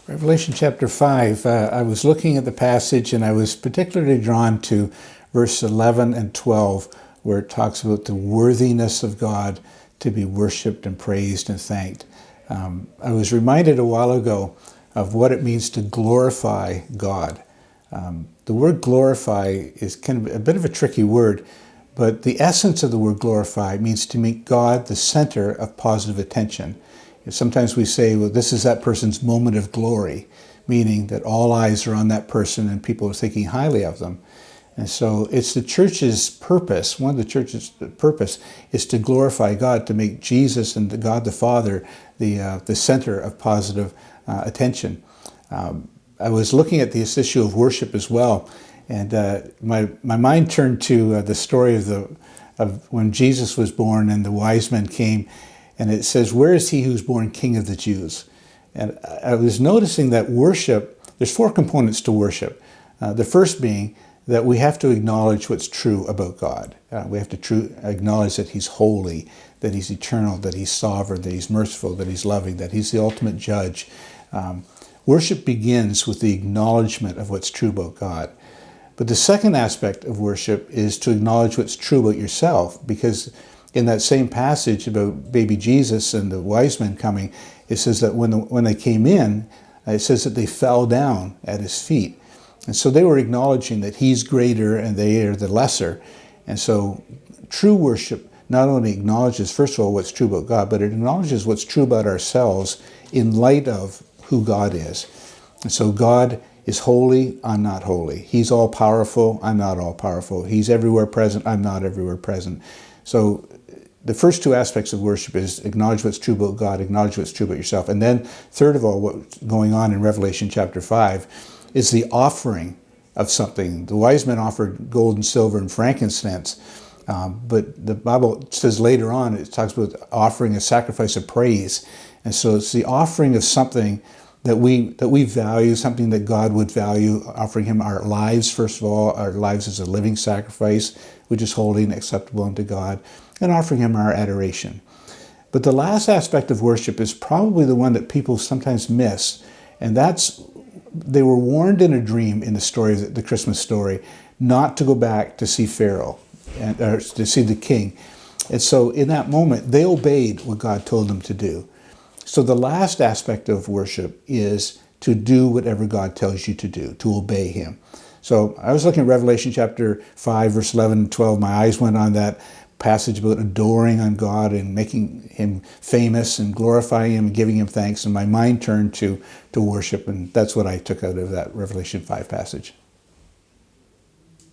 Revelation chapter 5, I was looking at the passage and I was particularly drawn to verse 11 and 12, where it talks about the worthiness of God to be worshipped and praised and thanked. I was reminded a while ago of what it means to glorify God. The word glorify is kind of a bit of a tricky word, but the essence of the word glorify means to make God the center of positive attention. Sometimes we say, well, this is that person's moment of glory, meaning that all eyes are on that person and people are thinking highly of them. And so it's the church's purpose, one of the church's purpose is to glorify God, to make Jesus and God the Father the center of positive attention. I was looking at this issue of worship as well, and my mind turned to the story of when Jesus was born and the wise men came. And it says, where is he who's born King of the Jews? And I was noticing that worship, there's four components to worship. The first being that we have to acknowledge what's true about God. We have to acknowledge that he's holy, that he's eternal, that he's sovereign, that he's merciful, that he's loving, that he's the ultimate judge. Worship begins with the acknowledgement of what's true about God. But the second aspect of worship is to acknowledge what's true about yourself, because in that same passage about baby Jesus and the wise men coming, it says that when they came in, it says that they fell down at his feet. And so they were acknowledging that he's greater and they are the lesser. And so true worship not only acknowledges, first of all, what's true about God, but it acknowledges what's true about ourselves in light of who God is. And so God is holy, I'm not holy. He's all powerful, I'm not all powerful. He's everywhere present, I'm not everywhere present. So the first two aspects of worship is acknowledge what's true about God, acknowledge what's true about yourself. And then third of all, what's going on in Revelation chapter 5 is the offering of something. The wise men offered gold and silver and frankincense, but the Bible says later on, it talks about offering a sacrifice of praise. And so it's the offering of something that we value, something that God would value, offering him our lives, first of all, our lives as a living sacrifice, which is holy and acceptable unto God, and offering him our adoration. But the last aspect of worship is probably the one that people sometimes miss, and that's they were warned in a dream in the story, the Christmas story, not to go back to see Pharaoh, or to see the king. And so in that moment, they obeyed what God told them to do. So the last aspect of worship is to do whatever God tells you to do, to obey him. So I was looking at Revelation chapter 5, verse 11 and 12. My eyes went on that passage about adoring on God and making him famous and glorifying him and giving him thanks. And my mind turned to worship, and that's what I took out of that Revelation 5 passage.